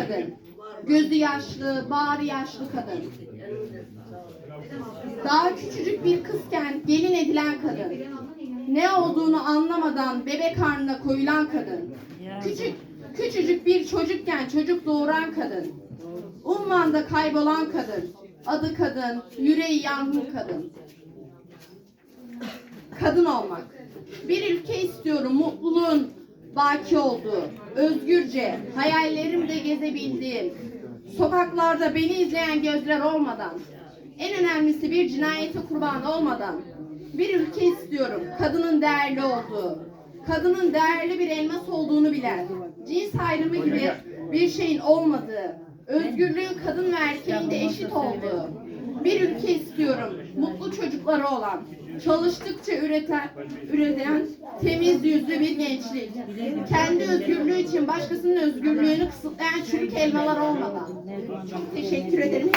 kadın. Gözü yaşlı, bağrı yaşlı kadın. Daha küçücük bir kızken gelin edilen kadın. Ne olduğunu anlamadan bebek karnına koyulan kadın. Küçücük bir çocukken çocuk doğuran kadın. Umman'da kaybolan kadın. Adı kadın, yüreği yangın kadın. Kadın olmak. Bir ülke istiyorum mutluluğun baki olduğu, özgürce, hayallerimde gezebildiğim, sokaklarda beni izleyen gözler olmadan, en önemlisi bir cinayete kurban olmadan, bir ülke istiyorum kadının değerli olduğu, kadının değerli bir elmas olduğunu bilen, cins ayrımı gibi bir şeyin olmadığı, özgürlüğün kadın ve erkeğin de eşit olduğu, bir ülke istiyorum mutlu çocukları olan, çalıştıkça üreten temiz yüzlü bir gençlik. Kendi özgürlüğü için başkasının özgürlüğünü kısıtlayan çürük elmalar olmadan. Çok teşekkür ederim.